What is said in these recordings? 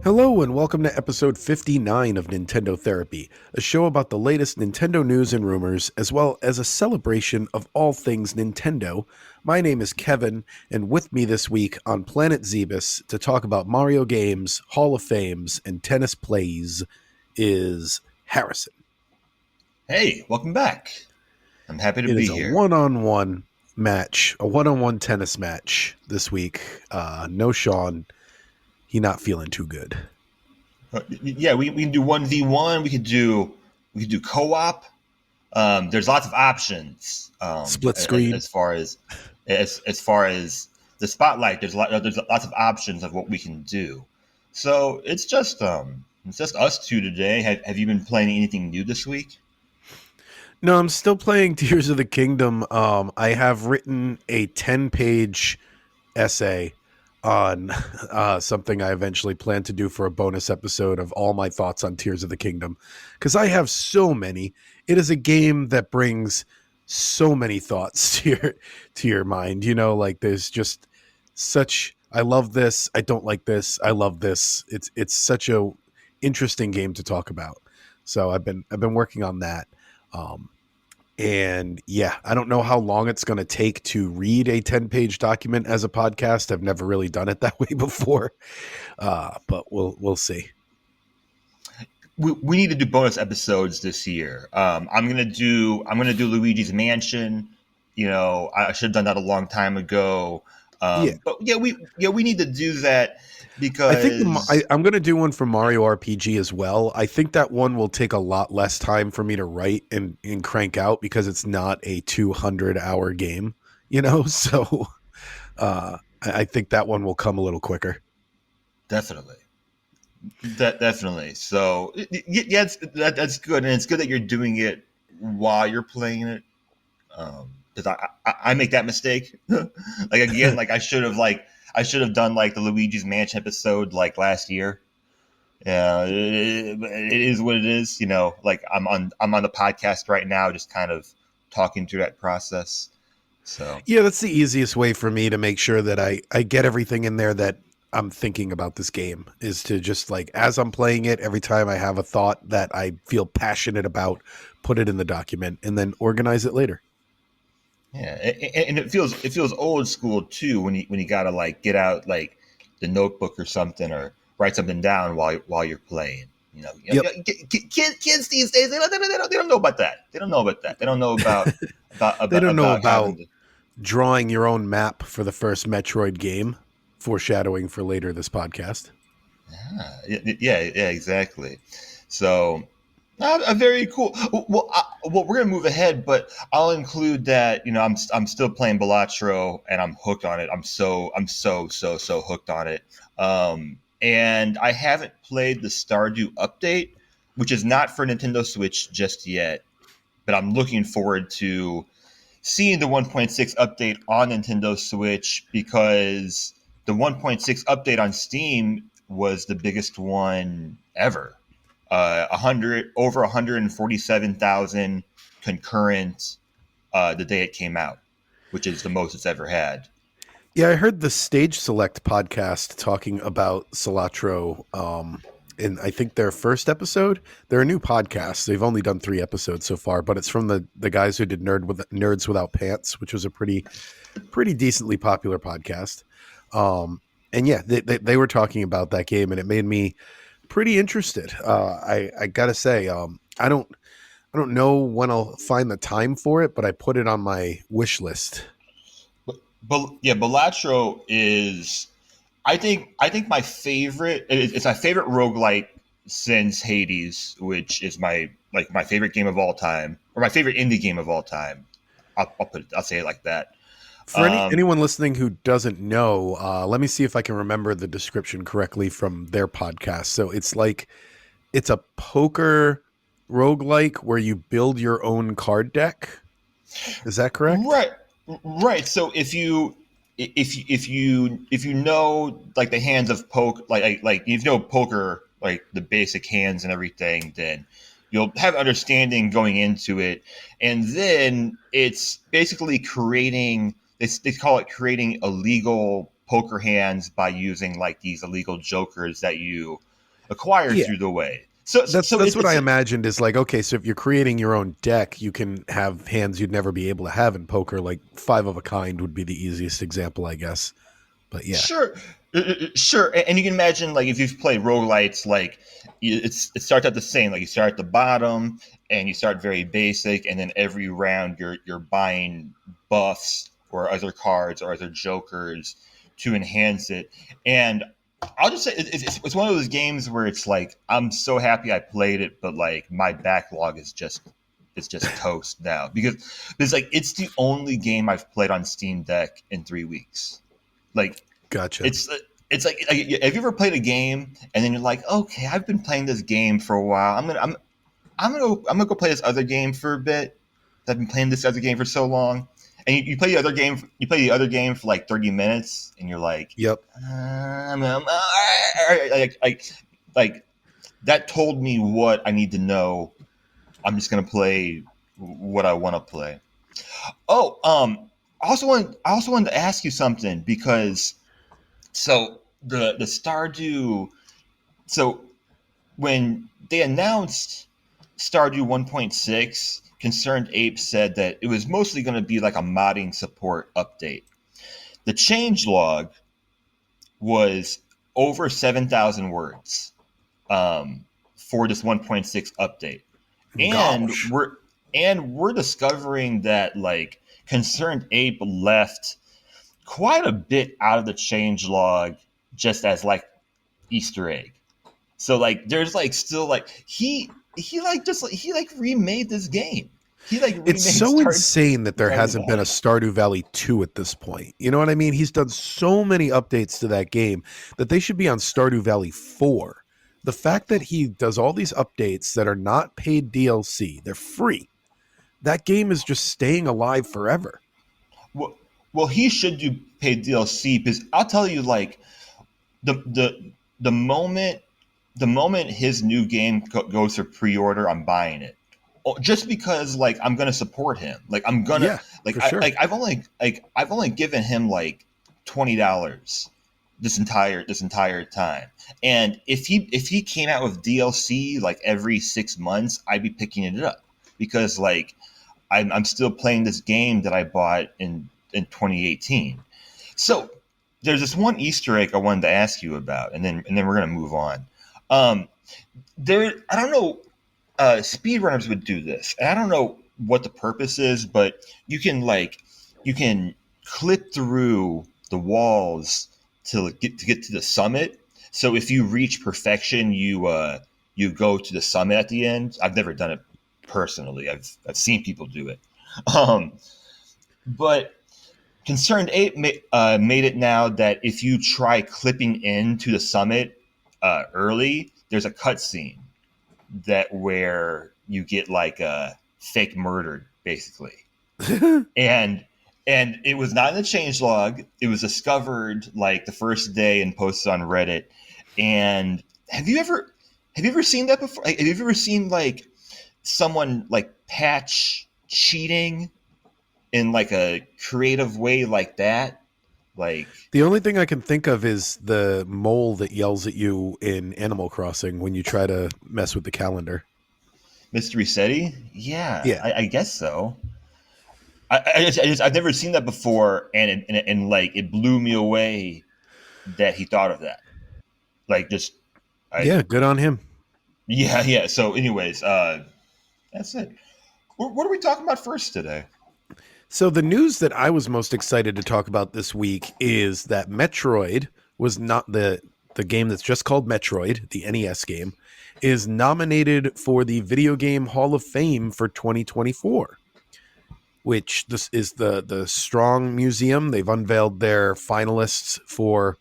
Hello and welcome to episode 59 of Nintendo Therapy, a show about the latest Nintendo news and rumors, as well as a celebration of all things Nintendo. My name is Kevin, and with me this week on Planet Zebus to talk about Mario games, Hall of Fames, and tennis plays is Harrison. Hey, welcome back. I'm happy to It is be a here. one-on-one match, a one-on-one tennis match this week. No Sean, he not feeling too good. Yeah, we can do 1v1. We could do co-op. There's lots of options. Split screen. As far as the spotlight, there's lots of options of what we can do. So it's just us two today. Have you been playing anything new this week? No, I'm still playing Tears of the Kingdom. I have written a 10-page essay on something I eventually plan to do for a bonus episode of all my thoughts on Tears of the Kingdom, because I have so many. It is a game that brings so many thoughts to your mind. You know, like there's just such. I love this. I don't like this. I love this. It's such a interesting game to talk about. So I've been working on that. Um, and yeah, I don't know how long it's going to take to read a 10-page document as a podcast. I've never really done it that way before, but we'll see. We need to do bonus episodes this year. I'm gonna do Luigi's Mansion. You know, I should have done that a long time ago. Yeah, But we need to do that I think because I'm going to do one for Mario RPG as well. I think that one will take a lot less time for me to write and crank out because it's not a 200-hour game, you know? So I think that one will come a little quicker. definitely, definitely. So yeah, that's good, and it's good that you're doing it while you're playing it. Because I make that mistake. Like again, like I should have done like the Luigi's Mansion episode like last year. Yeah, it is what it is. You know, like I'm on the podcast right now, just kind of talking through that process. So Yeah, that's the easiest way for me to make sure that I get everything in there that I'm thinking about this game, is to just, like, as I'm playing it, every time I have a thought that I feel passionate about, put it in the document and then organize it later. yeah, and it feels old school too when you gotta like get out like the notebook or something or write something down while you're playing. Yep. Kids these days they don't know about that. They don't know about that. They don't know about They don't know having about to. drawing your own map for the first Metroid game, foreshadowing for later this podcast. Yeah, exactly. So, very cool. Well, we're gonna move ahead, but I'll include that. You know, I'm still playing Balatro, and I'm hooked on it. I'm so hooked on it. And I haven't played the Stardew update, which is not for Nintendo Switch just yet. But I'm looking forward to seeing the 1.6 update on Nintendo Switch because the 1.6 update on Steam was the biggest one ever. 147,000 concurrent the day it came out, which is the most it's ever had. Yeah, I heard the Stage Select podcast talking about Solatro in, I think, their first episode. They're a new podcast. They've only done 3 episodes so far, but it's from the guys who did Nerds Without Pants, which was a pretty decently popular podcast. And yeah, they were talking about that game, and it made me pretty interested. I gotta say, I don't know when I'll find the time for it, but I put it on my wish list. But yeah, Balatro is I think my favorite. It's my favorite roguelike since Hades, which is my favorite game of all time, or my favorite indie game of all time. I'll say it like that. For Um, anyone listening who doesn't know, let me see if I can remember the description correctly from their podcast. So it's a poker roguelike where you build your own card deck. Is that correct? right, right. So if you know like the hands of poker, like if you know poker, like the basic hands and everything, then you'll have understanding going into it, and then it's basically creating. They call it creating illegal poker hands by using like these illegal jokers that you acquired Yeah. through the way. So That's what I imagined is like, okay, so if you're creating your own deck, you can have hands you'd never be able to have in poker. Like five of a kind would be the easiest example, I guess. But yeah. sure, sure, and you can imagine like if you've played roguelites, like it starts out the same. Like you start at the bottom and you start very basic, and then every round you're buying buffs or other cards or other jokers to enhance it. And I'll just say it's one of those games where it's like I'm so happy I played it, but like my backlog is just it's just toast now because it's like it's the only game I've played on Steam Deck in 3 weeks. Like Gotcha. it's like have you ever played a game and then you're like, okay, I've been playing this game for a while. I'm gonna go play this other game for a bit. I've been playing this other game for so long, and you play the other game. You play the other game for like 30 minutes, and you're like, Yep. like that told me what I need to know. I'm just gonna play what I want to play. Oh, I also wanted to ask you something because so the Stardew. So when they announced Stardew 1.6, Concerned Ape said that it was mostly going to be like a modding support update. The changelog was over 7,000 words for this 1.6 update, and Gosh. we're discovering that like Concerned Ape left quite a bit out of the changelog just as like Easter egg. So like there's like still like he like just like he like remade this game. He like remade It's so insane that there Stardew hasn't been a Valley. Stardew Valley 2 at this point. You know what I mean? He's done so many updates to that game that they should be on Stardew Valley 4. The fact that he does all these updates that are not paid DLC, they're free. That game is just staying alive forever. Well, well, he should do paid DLC because I'll tell you like the the the moment the moment his new game goes for pre-order, I'm buying it. Oh, just because like I'm gonna support him. Like I'm gonna Yeah, for sure. I've only given him like $20 this entire time. And if he came out with DLC like every 6 months, I'd be picking it up because like I'm still playing this game that I bought in 2018. So there's this one Easter egg I wanted to ask you about, and then we're gonna move on. Um, there, I don't know. Speedrunners would do this, and I don't know what the purpose is, but you can clip through the walls to get to the summit. So if you reach perfection, you go to the summit at the end. I've never done it personally. I've seen people do it, um, but Concerned Ape made it now that if you try clipping into the summit early, there's a cutscene that where you get like fake murdered basically, and it was not in the changelog. It was discovered like the first day and posted on Reddit. And have you ever seen that before? Like, have you ever seen like someone like patch cheating in like a creative way like that? Like The only thing I can think of is the mole that yells at you in Animal Crossing when you try to mess with the calendar. Mystery City? Yeah, Yeah. I guess so. I've never seen that before, and like it blew me away that he thought of that. Like just I Yeah, good on him. yeah. So, anyways, that's it. What are we talking about first today? So the news that I was most excited to talk about this week is that Metroid was not the game that's just called Metroid, the NES game, is nominated for the Video Game Hall of Fame for 2024, which this is the Strong Museum. They've unveiled their finalists for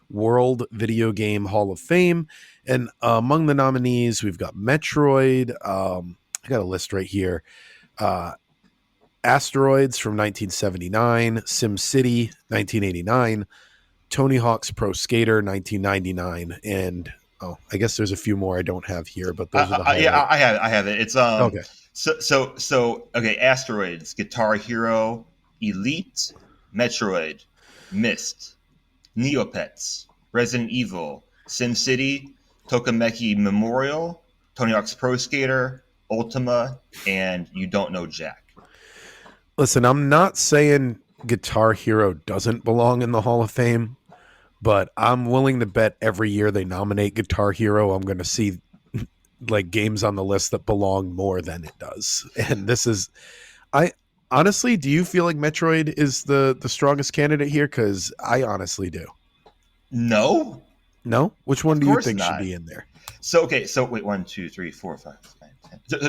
World Video Game Hall of Fame. And among the nominees, we've got Metroid. I got a list right here. Uh, Asteroids from 1979, SimCity 1989, Tony Hawk's Pro Skater 1999, and I guess there's a few more I don't have here, but those are the Yeah, highlights. I have it. It's Okay. okay. Asteroids, Guitar Hero, Elite, Metroid, Myst, Neopets, Resident Evil, SimCity, Tokimeki Memorial, Tony Hawk's Pro Skater, Ultima, and You Don't Know Jack. Listen, I'm not saying Guitar Hero doesn't belong in the Hall of Fame, but I'm willing to bet every year they nominate Guitar Hero, I'm going to see like games on the list that belong more than it does. And this is, I honestly, do you feel like Metroid is the strongest candidate here? Because I honestly do. No, No, which one of do you course think should not. be in there? So okay, so wait, 1, 2, 3, 4, 5, 6, 9,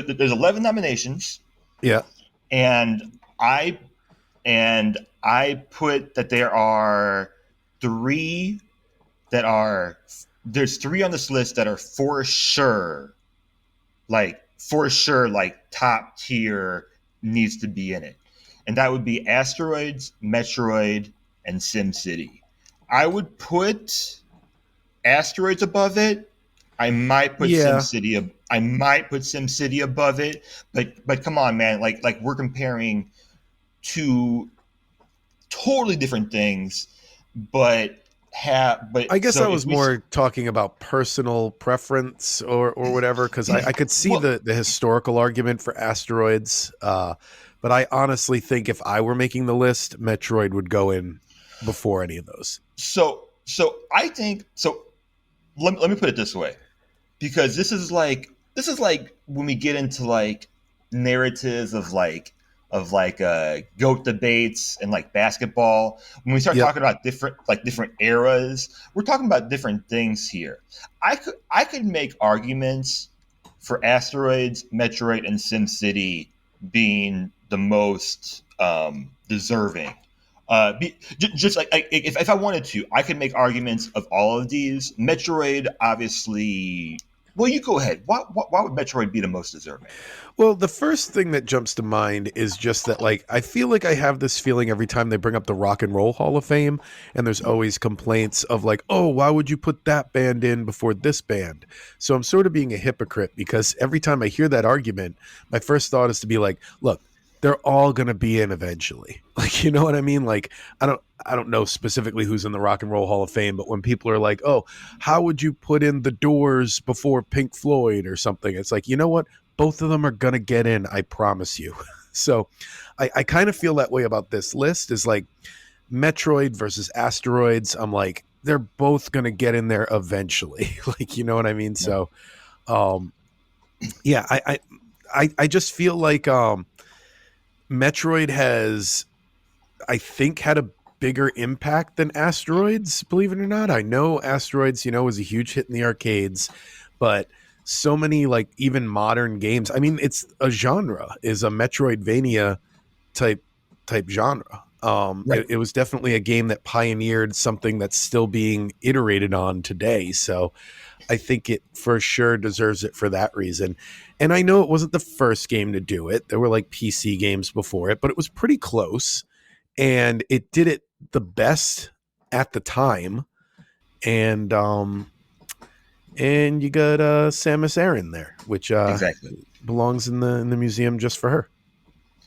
10. There's 11 nominations, Yeah, and I put that three there's three on this list that are for sure, like top tier needs to be in it, and that would be Asteroids, Metroid, and SimCity. I would put Asteroids above it. I might put yeah. SimCity. I might put SimCity above it, but come on, man! Like we're comparing two totally different things, but I guess so I if was more talking about personal preference or whatever, because I could see well, the historical argument for Asteroids, but I honestly think if I were making the list, Metroid would go in before any of those. so I think so. Let me put it this way, because this is like when we get into like narratives of goat debates and like basketball. When we start Yep. talking about different eras, we're talking about different things here. I could make arguments for Asteroids, Metroid, and SimCity being the most deserving. Just like if I wanted to, I could make arguments of all of these. Metroid, obviously. Well, you go ahead. Why would Metroid be the most deserving? Well, the first thing that jumps to mind is just that, like, I feel like I have this feeling every time they bring up the Rock and Roll Hall of Fame, and there's always complaints of, like, oh, why would you put that band in before this band? So I'm sort of being a hypocrite because every time I hear that argument, my first thought is to be like, look, they're all going to be in eventually. Like, you know what I mean? Like, I don't know specifically who's in the Rock and Roll Hall of Fame, but when people are like, oh, how would you put in the Doors before Pink Floyd or something? It's like, you know what? Both of them are going to get in, I promise you. So I kind of feel that way about this list is like Metroid versus Asteroids. I'm like, they're both going to get in there eventually. Like, you know what I mean? So, um, yeah, I just feel like Metroid has, I think, had a bigger impact than Asteroids, believe it or not. I know Asteroids, was a huge hit in the arcades, but so many like even modern games. I mean, it's a genre, is a Metroidvania type genre. Right. It was definitely a game that pioneered something that's still being iterated on today. So I think it for sure deserves it for that reason. And I know it wasn't the first game to do it. There were like PC games before it, but it was pretty close and it did it the best at the time. And you got Samus Aran there, which Exactly. belongs in the museum just for her.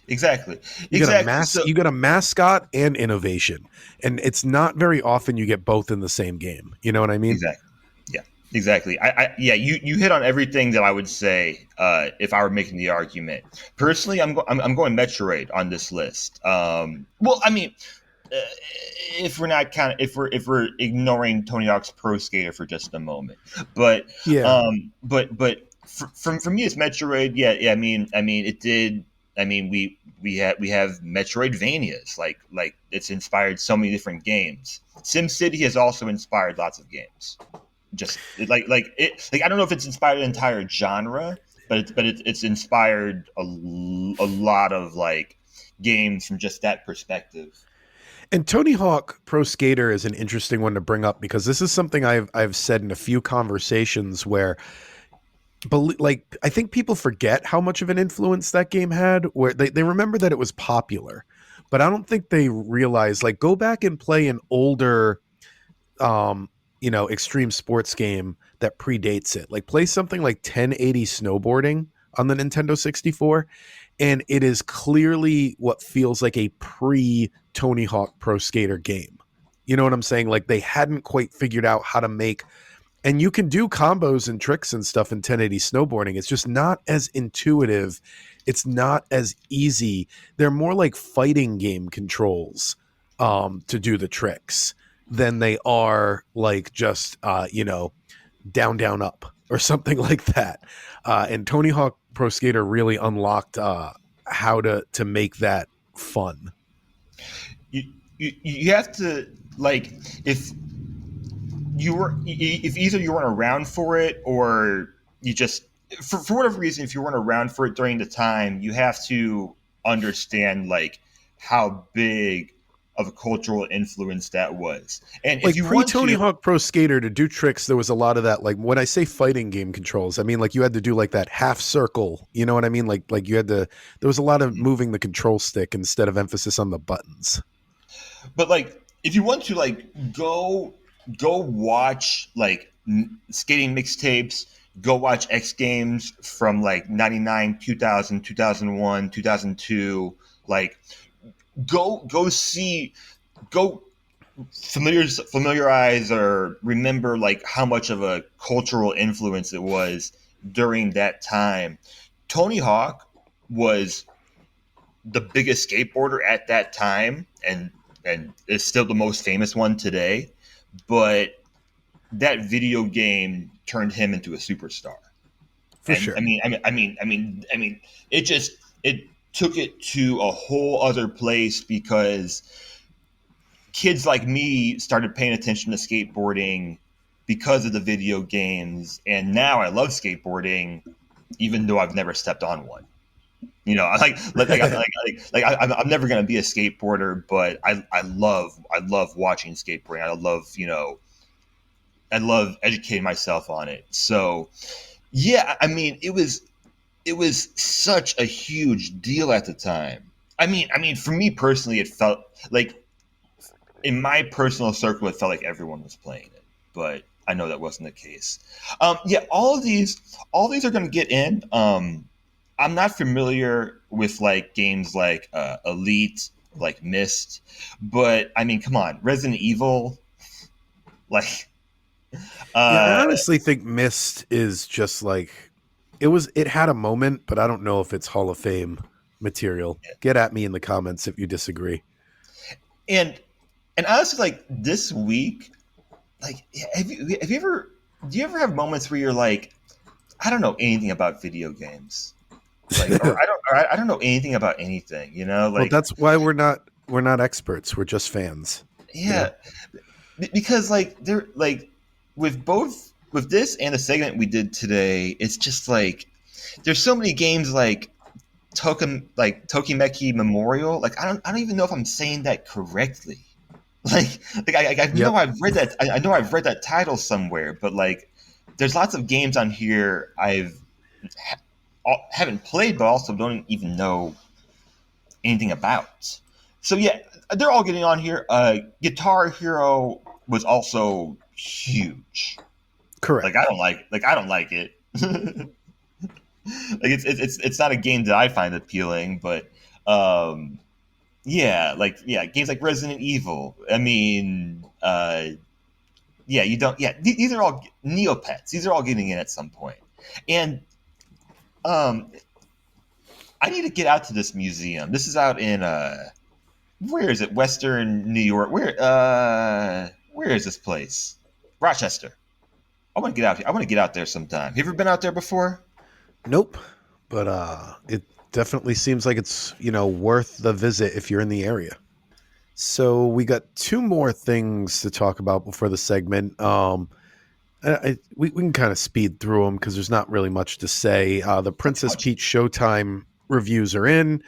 Exactly. You got Exactly. So you got a mascot and innovation, and it's not very often you get both in the same game. You know what I mean? exactly. Yeah. Exactly. Yeah. You hit on everything that I would say if I were making the argument. Personally, I'm going Metroid on this list. Well, I mean, uh, if we're not kind of if we're ignoring Tony Hawk's Pro Skater for just a moment, but Yeah. for me it's Metroid. Yeah, yeah. I mean it did. I mean we have Metroidvanias like it's inspired so many different games. SimCity has also inspired lots of games. Just like I don't know if it's inspired an entire genre, but it's inspired a lot of like games from just that perspective. And Tony Hawk Pro Skater is an interesting one to bring up because this is something I've said in a few conversations where like I think people forget how much of an influence that game had where they remember that it was popular, but I don't think they realize like go back and play an older extreme sports game that predates it. Like play something like 1080 snowboarding on the Nintendo 64 and it is clearly what feels like a pre Tony Hawk Pro Skater game. You know what I'm saying? Like they hadn't quite figured out how to make And you can do combos and tricks and stuff in 1080 snowboarding. It's just not as intuitive. It's not as easy. They're more like fighting game controls to do the tricks than they are like just down down up or something like that. And Tony Hawk Pro Skater really unlocked how to make that fun. You have to, like, if if either you weren't around for it or you just for whatever reason, if you weren't around for it during the time, you have to understand like how big of a cultural influence that was. And if Like you pre want Tony to, Hawk Pro Skater to do tricks, there was a lot of that. Like when I say fighting game controls, I mean like you had to do like that half circle. You know what I mean? Like you had to. There was a lot of moving the control stick instead of emphasis on the buttons. but like if you want to like go watch like skating mixtapes, go watch X Games from like 99, 2000, 2001, 2002, like go see, go familiarize or remember like how much of a cultural influence it was during that time. Tony Hawk was the biggest skateboarder at that time, and is still the most famous one today. But that video game turned him into a superstar. For And sure. it just it took it to a whole other place because kids like me started paying attention to skateboarding because of the video games, and now I love skateboarding, even though I've never stepped on one. You know, I'm never gonna be a skateboarder, but I love watching skateboarding. I love educating myself on it. So yeah, I mean, it was such a huge deal at the time. I mean, for me personally, it felt like in my personal circle, it felt like everyone was playing it, but I know that wasn't the case. Yeah, all these are going to get in. I'm not familiar with like games like Elite, like Myst, but I mean, come on, Resident Evil, like, Yeah, I uh, honestly think Mist is just like it had a moment, but I don't know if it's Hall of Fame material. Get at me in the comments if you disagree. and and honestly, like this week, like have you ever do you ever have moments where you're like, I don't know anything about video games, like, or I don't know anything about anything, you know, Well, like, that's why we're not experts. We're just fans, you know. yeah, because like they're like with this and the segment we did today, it's just like there's so many games like Tokimeki Memorial. Like I don't even know if I'm saying that correctly. I know Yep. I've read that. I know I've read that title somewhere, but like there's lots of games on here haven't played, but also don't even know anything about. So yeah, they're all getting on here. Guitar Hero was also huge. Correct. I don't like it. Like it's not a game that I find appealing, but um, yeah, like yeah, games like Resident Evil. I mean, yeah, you don't. Yeah, these are all Neopets. These are all getting in at some point, and um, I need to get out to this museum. This is out in where is it? Western New York. Where is this place? Rochester. I want to get out here. I want to get out there sometime. Have you ever been out there before? Nope. But it definitely seems like it's, worth the visit if you're in the area. So we got two more things to talk about before the segment. We can kind of speed through them because there's not really much to say. The Princess Peach Showtime reviews are in.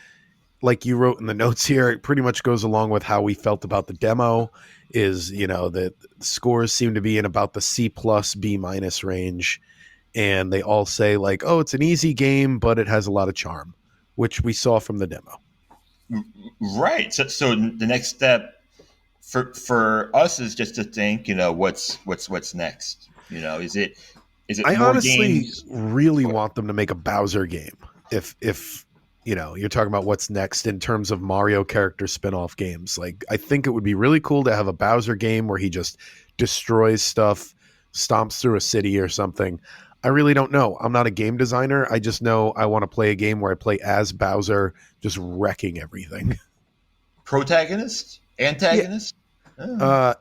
Like you wrote in the notes here, it pretty much goes along with how we felt about the demo. Is the scores seem to be in about the C plus B minus range, and they all say like, oh, it's an easy game, but it has a lot of charm, which we saw from the demo. Right. So the next step for us is just to think, what's next. Is it I more honestly games? really want them to make a Bowser game. If you're talking about what's next in terms of Mario character spin-off games, like I think it would be really cool to have a Bowser game where he just destroys stuff, stomps through a city or something. I really don't know. I'm not a game designer. I just know I want to play a game where I play as Bowser, just wrecking everything. Protagonist, Yeah, antagonist.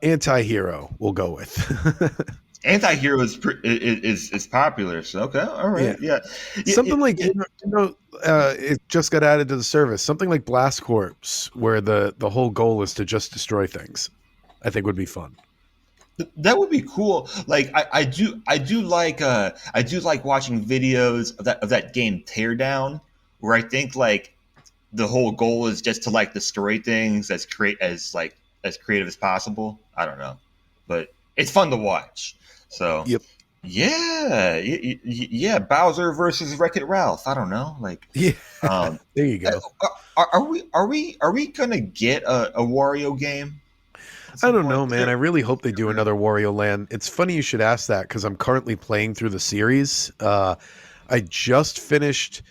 anti-hero we'll go with. Anti-hero is popular. So okay, all Yeah, right, yeah. something like it just got added to the service. Something like Blast Corps, where the whole goal is to just destroy things. I think would be fun. That would be cool. Like I do like watching videos of that game Teardown, where I think like the whole goal is just to like destroy things as creative as possible. I don't know, but it's fun to watch. So Yep. yeah, yeah. Bowser versus Wreck It Ralph. I don't know. Like, Yeah. um, There you go. are we gonna get a Wario game at I some don't point? know, man. I really hope they do another Wario Land. It's funny you should ask that because I'm currently playing through the series. I just finished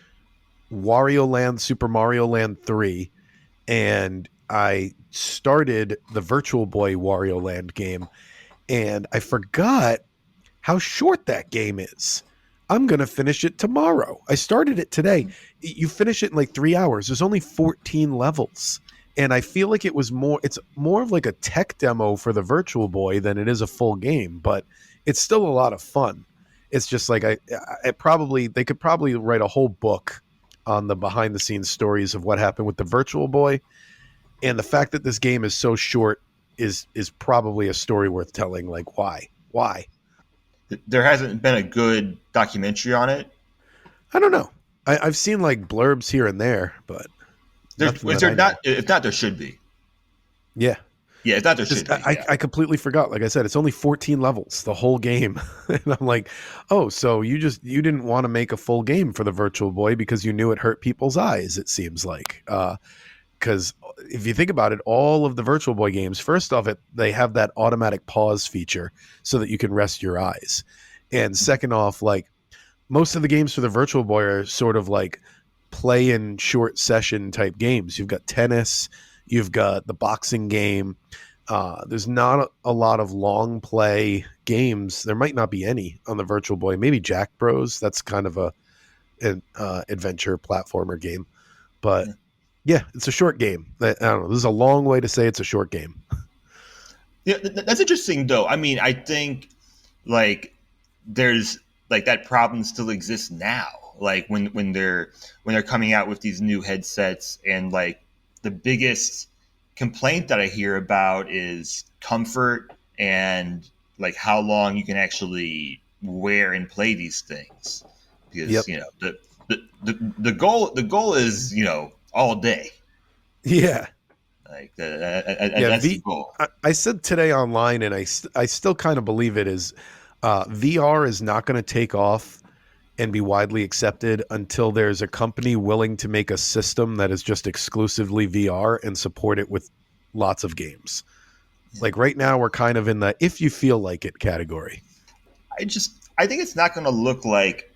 Wario Land, Super Mario Land 3, and I started the Virtual Boy Wario Land game, and I forgot how short that game is. I'm going to finish it tomorrow. I started it today. You finish it in like 3 hours. There's only 14 levels. And I feel like it's more of like a tech demo for the Virtual Boy than it is a full game, but it's still a lot of fun. It's just like they could probably write a whole book on the behind the scenes stories of what happened with the Virtual Boy, and the fact that this game is so short is probably a story worth telling. Like why? There hasn't been a good documentary on it. I don't know. I've seen like blurbs here and there, but There's nothing is that there I know. not? If not, there should be. Yeah, Yeah, if not, there should just be. Yeah. I completely forgot. Like I said, it's only 14 levels, the whole game, and I'm like, oh, so you didn't want to make a full game for the Virtual Boy because you knew it hurt people's eyes. It seems like because if you think about it, all of the Virtual Boy games, first off, they have that automatic pause feature so that you can rest your eyes, and second off, like most of the games for the Virtual Boy are sort of like play in short session type games. You've got tennis, you've got the boxing game. There's not a lot of long play games. There might not be any on the Virtual Boy. Maybe Jack Bros. That's kind of an adventure platformer game, but yeah, it's a short game. I don't know. This is a long way to say it's a short game. Yeah, that's interesting though. I mean, I think like there's like that problem still exists now. Like when they're coming out with these new headsets, and like the biggest complaint that I hear about is comfort and like how long you can actually wear and play these things. Yep. Because the goal is all day. Yeah. Like Yeah. that's the goal. I said today online, and I still kind of believe it is VR is not going to take off and be widely accepted until there's a company willing to make a system that is just exclusively VR and support it with lots of games. Like right now, we're kind of in the if you feel like it category. I think it's not going to look like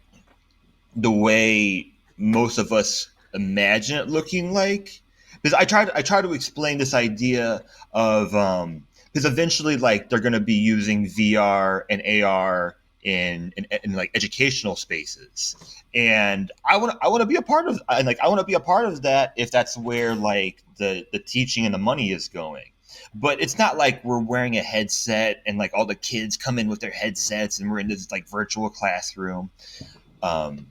the way most of us imagine it looking like. Because I try to explain this idea of because eventually like they're going to be using VR and AR in like educational spaces, and I want to be a part of, and like I want to be a part of that if that's where like the teaching and the money is going. But it's not like we're wearing a headset and like all the kids come in with their headsets and we're in this like virtual classroom. Um,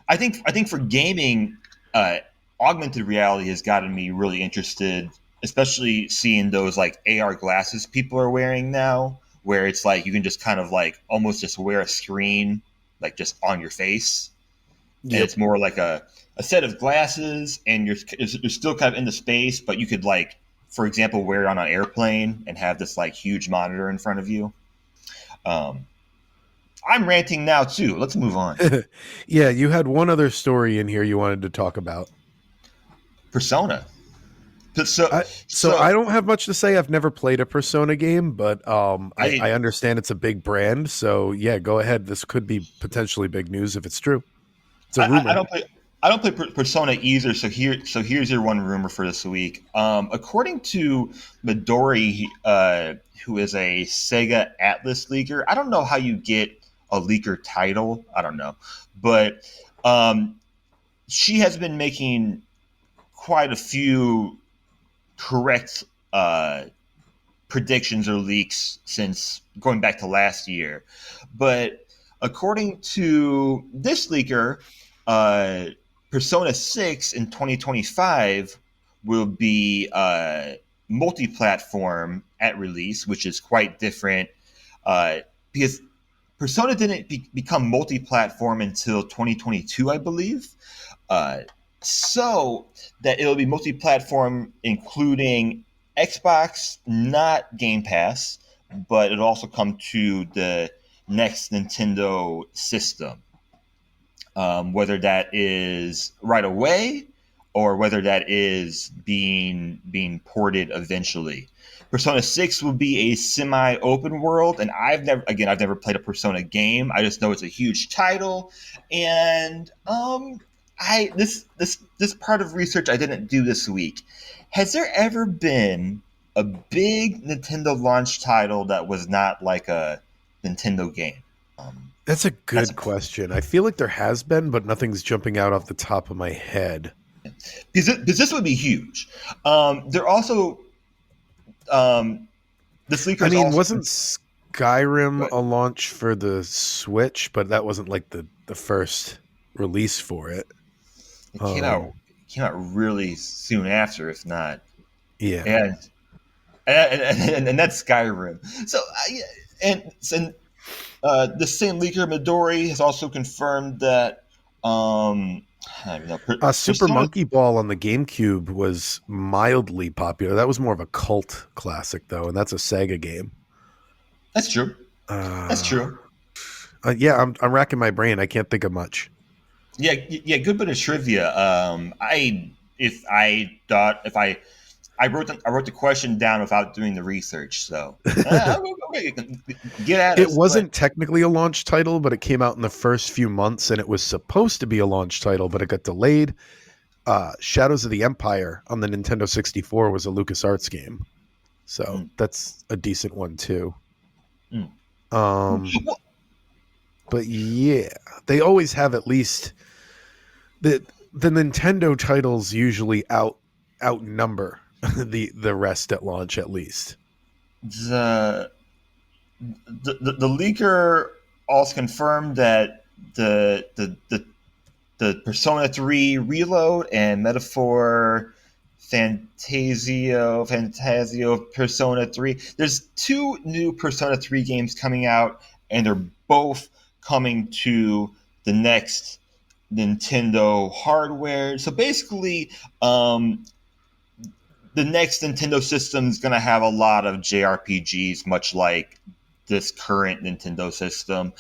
I think for gaming, augmented reality has gotten me really interested, especially seeing those like AR glasses people are wearing now, where it's like you can just kind of like almost just wear a screen like just on your face, and Yep. it's more like a set of glasses, and you're still kind of in the space, but you could like, for example, wear it on an airplane and have this like huge monitor in front of you. Um, I'm ranting now too. Let's move on. Yeah, you had one other story in here you wanted to talk about. Persona. So So I so don't have much to say. I've never played a Persona game, but I I understand it's a big brand. So yeah, go ahead. This could be potentially big news if it's true. It's a I rumor. don't play. I don't play Persona either, so here's your one rumor for this week. According to Midori, who is a Sega Atlas leaker, I don't know how you get a leaker title. I don't know, but um, she has been making quite a few correct predictions or leaks since going back to last year. But according to this leaker, uh, Persona 6 in 2025 will be multi platform at release, which is quite different because Persona didn't become multi platform until 2022, I believe. Uh, so that it'll be multi platform, including Xbox, not Game Pass, but it'll also come to the next Nintendo system. Whether that is right away or whether that is being ported eventually. Persona 6 will be a semi-open world, and I've never played a Persona game. I just know it's a huge title, and I this part of research I didn't do this week. Has there ever been a big Nintendo launch title that was not like a Nintendo game? Um, That's a that's good question. I feel like there has been, but nothing's jumping out off the top of my head. because this would be huge. They're also the Sleeker I is mean, also wasn't Skyrim a launch for the Switch, but that wasn't like the first release for it. it Um, came out really soon after, if not, yeah. and and that's Skyrim. So the same leaker Midori has also confirmed that I don't know, Super Persona. Monkey Ball on the GameCube was mildly popular. That was more of a cult classic, though, and that's a Sega game. That's true. That's Uh, true. yeah, I'm racking my brain. I can't think of much. Yeah, yeah. Good bit of trivia. I wrote the question down without doing the research. So okay, get at It us. But wasn't technically a launch title, but it came out in the first few months, and it was supposed to be a launch title, but it got delayed. Shadows of the Empire on the Nintendo 64 was a LucasArts game, so mm, that's a decent one too. mm. Um, Well, but yeah, they always have at least the Nintendo titles usually outnumber the rest at launch at least. the, the leaker also confirmed that the Persona 3 Reload and Metaphor Fantasio Persona 3. There's two new Persona 3 games coming out, and they're both coming to the next Nintendo hardware. So basically, the next Nintendo system is going to have a lot of JRPGs, much like this current Nintendo system.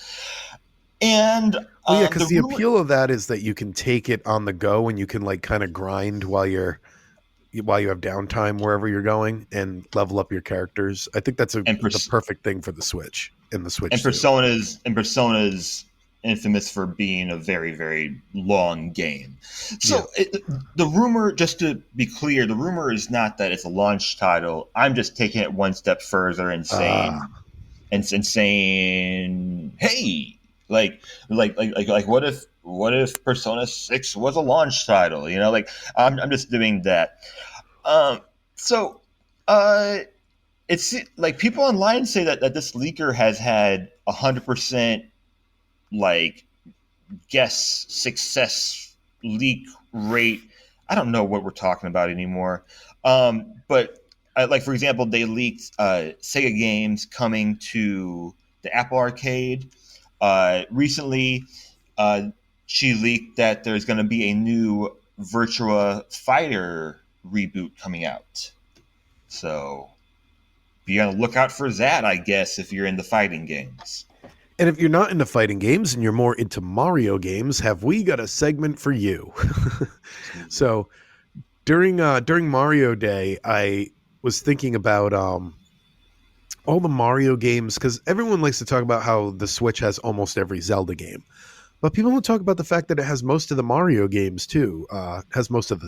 And Well, yeah, because the the rumor, appeal of that is that you can take it on the go and you can like kind of grind while you have downtime wherever you're going and level up your characters. I think that's and the perfect thing for the Switch and the Switch 2. Persona's infamous for being a very very long game. Yeah. So the rumor, just to be clear, the rumor is not that it's a launch title. I'm just taking it one step further and Ah, saying and saying, hey, what if Persona 6 was a launch title? You know, like I'm just doing that. Um, so uh, it's like people online say that this leaker has had 100% like guess success leak rate. I don't know what we're talking about anymore. But like for example, they leaked Sega games coming to the Apple Arcade. Recently, uh, she leaked that there's going to be a new Virtua Fighter reboot coming out. So be on the lookout for that, I guess, if you're into fighting games. and if you're not into fighting games and you're more into Mario games, have we got a segment for you? So during Mario Day, I was thinking about all the Mario games because everyone likes to talk about how the Switch has almost every Zelda game. But people don't talk about the fact that it has most of the Mario games too. Has most of the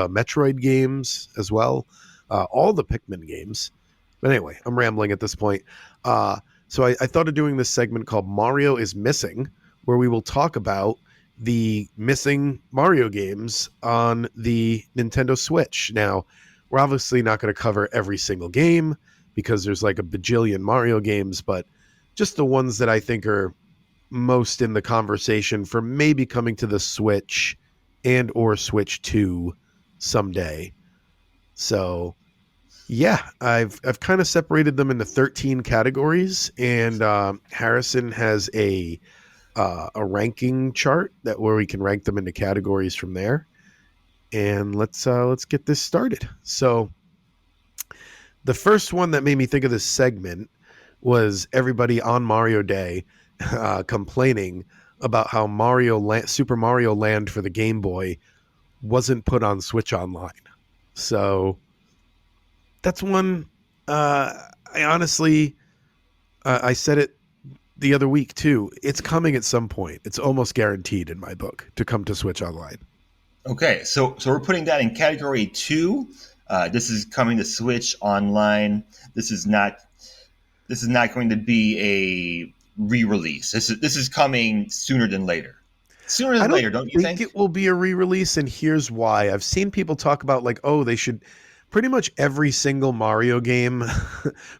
Metroid games as well, all the Pikmin games. But anyway, I'm rambling at this point. So I thought of doing this segment called Mario is Missing, where we will talk about the missing Mario games on the Nintendo Switch. Now, we're obviously not going to cover every single game because there's like a bajillion Mario games, but just the ones that I think are most in the conversation for maybe coming to the Switch and or Switch 2 someday. So yeah, I've kind of separated them into 13 categories, and Harrison has a ranking chart that where we can rank them into categories from there. And let's get this started. So the first one that made me think of this segment was everybody on Mario Day complaining about how Super Mario Land for the Game Boy wasn't put on Switch Online. So that's one. I honestly, I said it the other week too. It's coming at some point. It's almost guaranteed in my book to come to Switch Online. Okay, so we're putting that in category 2. This is coming to Switch Online. This is not going to be a re-release. This is coming sooner than later. Sooner than later, don't you think? It will be a re-release, and here's why. I've seen people talk about like, oh, they should pretty much every single Mario game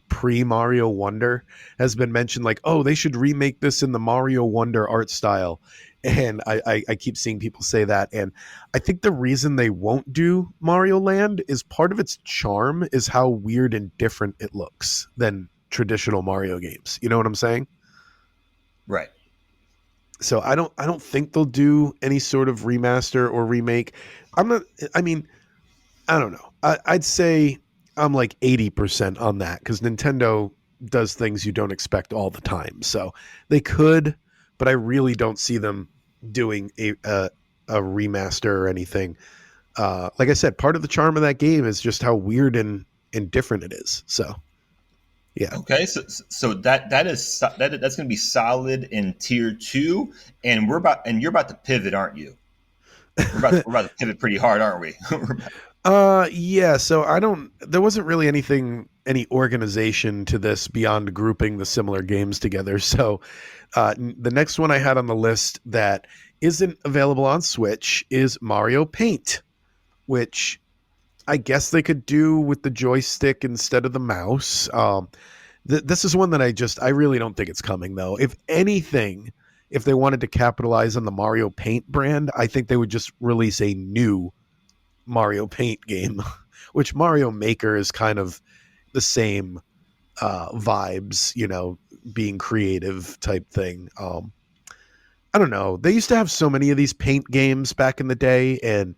pre-Mario Wonder has been mentioned like, oh, they should remake this in the Mario Wonder art style. And I keep seeing people say that. And I think the reason they won't do Mario Land is part of its charm is how weird and different it looks than traditional Mario games. You know what I'm saying? Right. So I don't think they'll do any sort of remaster or remake. I mean, I don't know. I'd say I'm like 80% on that because Nintendo does things you don't expect all the time. So they could, but I really don't see them doing a remaster or anything. Like I said, part of the charm of that game is just how weird and different it is. So yeah. Okay, so that's going to be solid in tier 2, and you're about to pivot, aren't you? We're about to pivot pretty hard, aren't we? Yeah, so there wasn't really any organization to this beyond grouping the similar games together. So the next one I had on the list that isn't available on Switch is Mario Paint, which I guess they could do with the joystick instead of the mouse. This is one that I really don't think it's coming though. If anything, if they wanted to capitalize on the Mario Paint brand, I think they would just release a new Mario Paint game, which Mario Maker is kind of the same vibes, being creative type thing. I don't know. They used to have so many of these paint games back in the day, and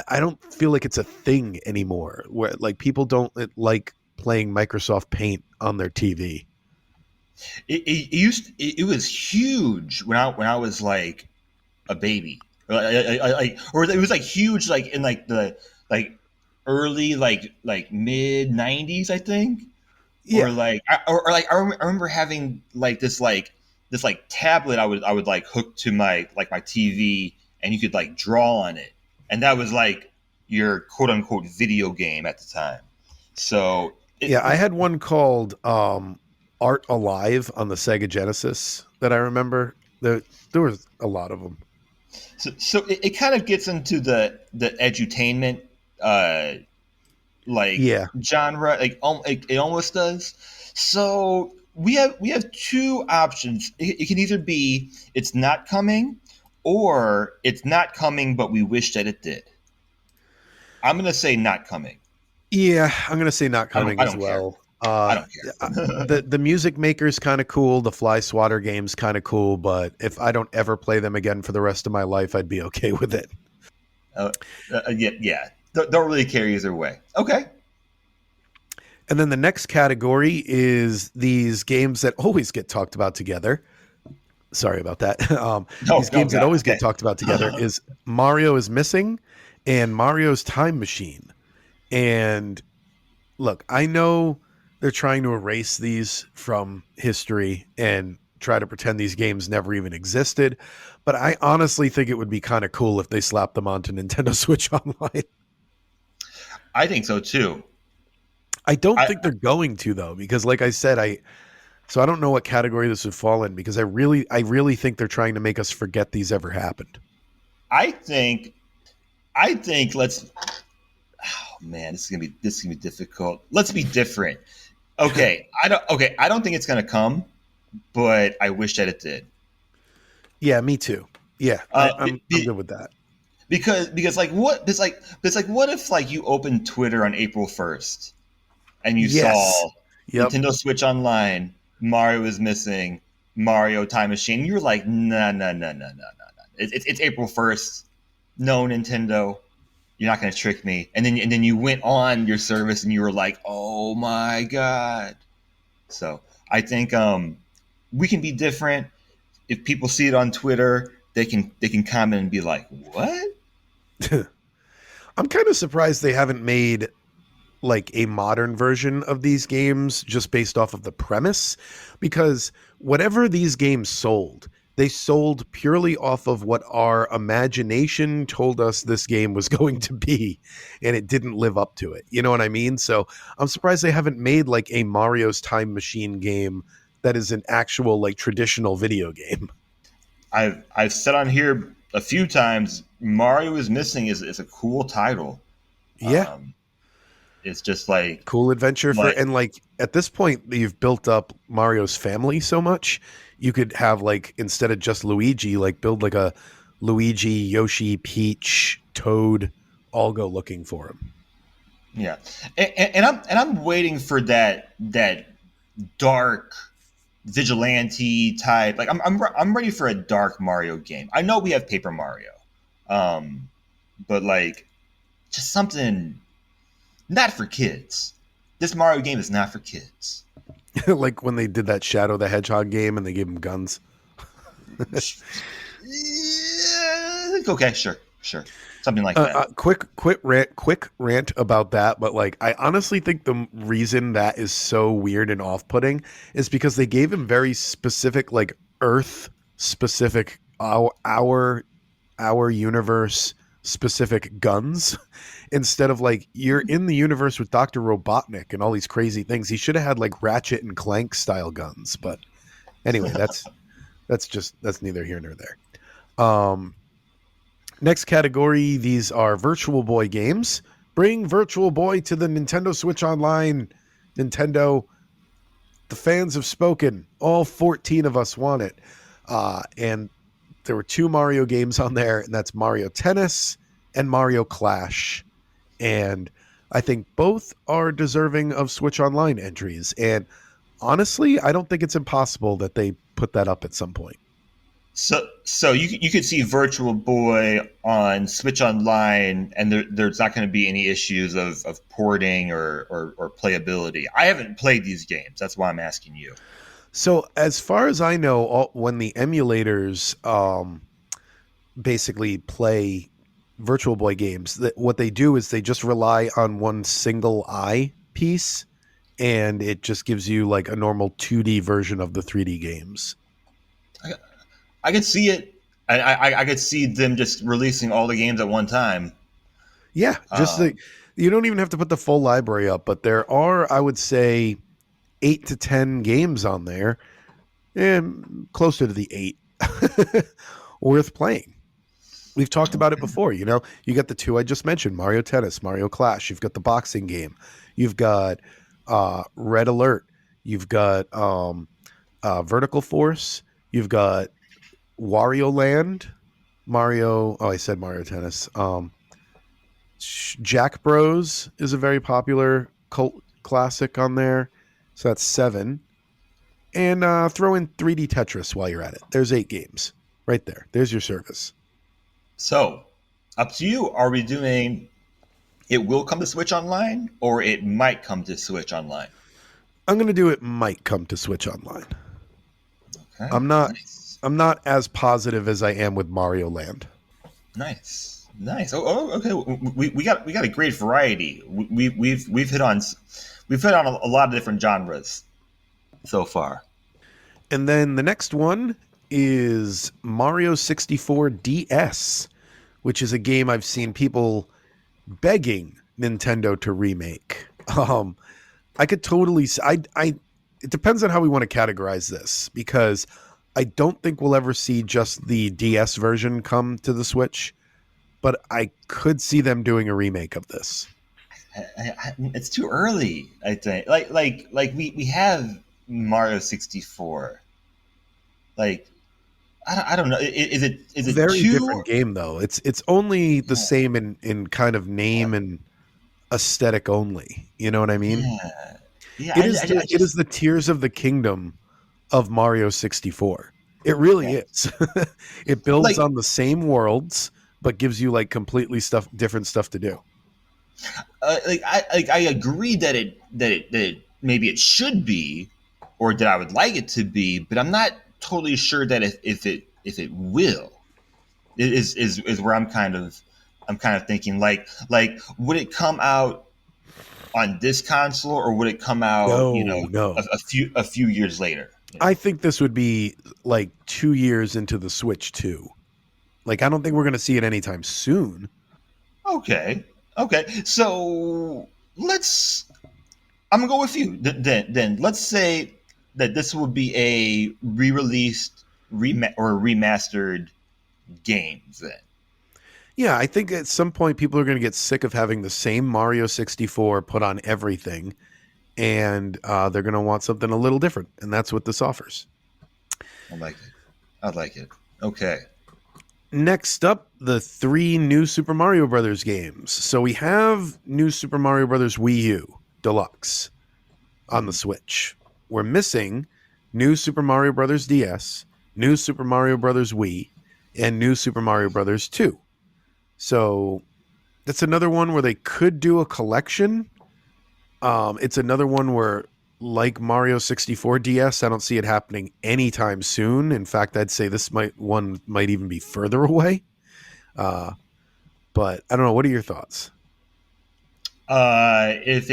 I don't feel like it's a thing anymore. Where like people don't like playing Microsoft Paint on their TV. It was huge when I was like a baby, or it was like huge like in like the like early like mid 90s, I think. Yeah. I remember having like this tablet I would like hook to my TV, and you could like draw on it, and that was like your quote unquote video game at the time. So I had one called Art Alive on the Sega Genesis that I remember. There was a lot of them. So it kind of gets into the edutainment genre, it almost does. So we have two options. It can either be it's not coming, or it's not coming but we wish that it did. I'm gonna say not coming. Yeah, I'm gonna say not coming as well. I don't care. The Music Maker's kind of cool. The Fly Swatter game's kind of cool, but if I don't ever play them again for the rest of my life, I'd be okay with it. Yeah. Don't really care either way. Okay. And then the next category is these games that always get talked about together. Sorry about that. These games that always get talked about together is Mario is Missing and Mario's Time Machine. And look, I know they're trying to erase these from history, and try to pretend these games never even existed. But I honestly think it would be kind of cool if they slapped them onto Nintendo Switch Online. I think so too. I don't I think they're going to though, because like I said, I don't know what category this would fall in because I really think they're trying to make us forget these ever happened. I think let's. Oh man, this is gonna be difficult. Let's be different. I don't think it's gonna come, but I wish that it did. Yeah, me too. Yeah, Uh, I'm good with that. because like what it's like what if like you opened Twitter on April 1st and you Yes. saw Yep. Nintendo Switch Online, Mario is missing, Mario Time Machine. You were like, no, no, no, no, no, no, no. It's April 1st. No, Nintendo, you're not going to trick me. And then you went on your service and you were like, oh my god. So I think we can be different. If people see it on Twitter, they can comment and be like, what? I'm kind of surprised they haven't made like a modern version of these games just based off of the premise because whatever these games sold, they sold purely off of what our imagination told us this game was going to be, and it didn't live up to it. You know what I mean? So I'm surprised they haven't made like a Mario's Time Machine game that is an actual like traditional video game. I've said on here a few times, Mario is missing is a cool title. Yeah, Um, it's just like cool adventure for, like and like at this point you've built up Mario's family so much, you could have like instead of just Luigi, like build like a Luigi, Yoshi, Peach, Toad, all go looking for him. yeah, and I'm waiting for that dark vigilante type. Like I'm ready for a dark Mario game. I know we have Paper Mario, um, but like just something not for kids. This Mario game is not for kids. Like when they did that Shadow the Hedgehog game and they gave him guns. Yeah, okay, sure, something like that. Quick rant about that, but like I honestly think the reason that is so weird and off-putting is because they gave him very specific, like Earth specific, our universe specific guns instead of like you're in the universe with Dr. Robotnik and all these crazy things. He should have had like Ratchet and Clank style guns, but anyway, that's neither here nor there. Next category, these are Virtual Boy games. Bring Virtual Boy to the Nintendo Switch Online. Nintendo, the fans have spoken. All 14 of us want it. And there were two Mario games on there, and that's Mario Tennis and Mario Clash. And I think both are deserving of Switch Online entries. And honestly, I don't think it's impossible that they put that up at some point. So you could see Virtual Boy on Switch Online, and there's not going to be any issues of porting or playability. I haven't played these games. That's why I'm asking you. So, as far as I know, when the emulators basically play Virtual Boy games, that what they do is they just rely on one single eye piece, and it just gives you like a normal 2D version of the 3D games. I could see it. I could see them just releasing all the games at one time. Yeah, just Um, you don't even have to put the full library up, but there are, I would say, 8 to 10 games on there, and closer to the 8, worth playing. We've talked about it before. You know, you got the two I just mentioned: Mario Tennis, Mario Clash. You've got the boxing game. You've got Red Alert. You've got Vertical Force. You've got Wario Land. Mario. Oh, I said Mario Tennis. Jack Bros is a very popular cult classic on there. So that's 7. And throw in 3D Tetris while you're at it. There's 8 games right there. There's your service. so up to you. Are we doing? It will come to Switch Online, or it might come to Switch Online. I'm gonna do it. Might come to Switch Online. Okay, I'm not. nice. I'm not as positive as I am with Mario Land. Nice. Okay. We got a great variety. We've hit on a lot of different genres so far. And then the next one is Mario 64 DS, which is a game I've seen people begging Nintendo to remake. Um, I could totally. It depends on how we want to categorize this because I don't think we'll ever see just the DS version come to the Switch, but I could see them doing a remake of this. It's too early. I think. Like we have Mario 64. Like I don't know. Is it Very too? different game though. It's only the same in kind of name and aesthetic only. You know what I mean? Yeah, yeah. I It is just the Tears of the Kingdom of Mario 64. It really yeah. is. It builds Like on the same worlds but gives you like completely different stuff to do. I agree that it maybe it should be, or that I would like it to be, but I'm not totally sure that if it will. It is where I'm kind of thinking like would it come out on this console or would it come out No, no. a few years later? I think this would be like 2 years into the Switch 2. Like I don't think we're going to see it anytime soon. Okay, okay. So let's. I'm gonna go with you. Then let's say that this would be a re-released or remastered games. Then Yeah, I think at some point people are going to get sick of having the same Mario 64 put on everything, and they're going to want something a little different, and that's what this offers. I like it. I like it. Okay. Next up, the 3 new Super Mario Brothers games. So we have new Super Mario Brothers Wii U Deluxe on the Switch. We're missing new Super Mario Brothers DS, new Super Mario Brothers Wii, and new Super Mario Brothers 2. So that's another one where they could do a collection. It's another one where, like Mario 64 DS, I don't see it happening anytime soon. In fact, I'd say this might even be further away. Uh, but I don't know. What are your thoughts? If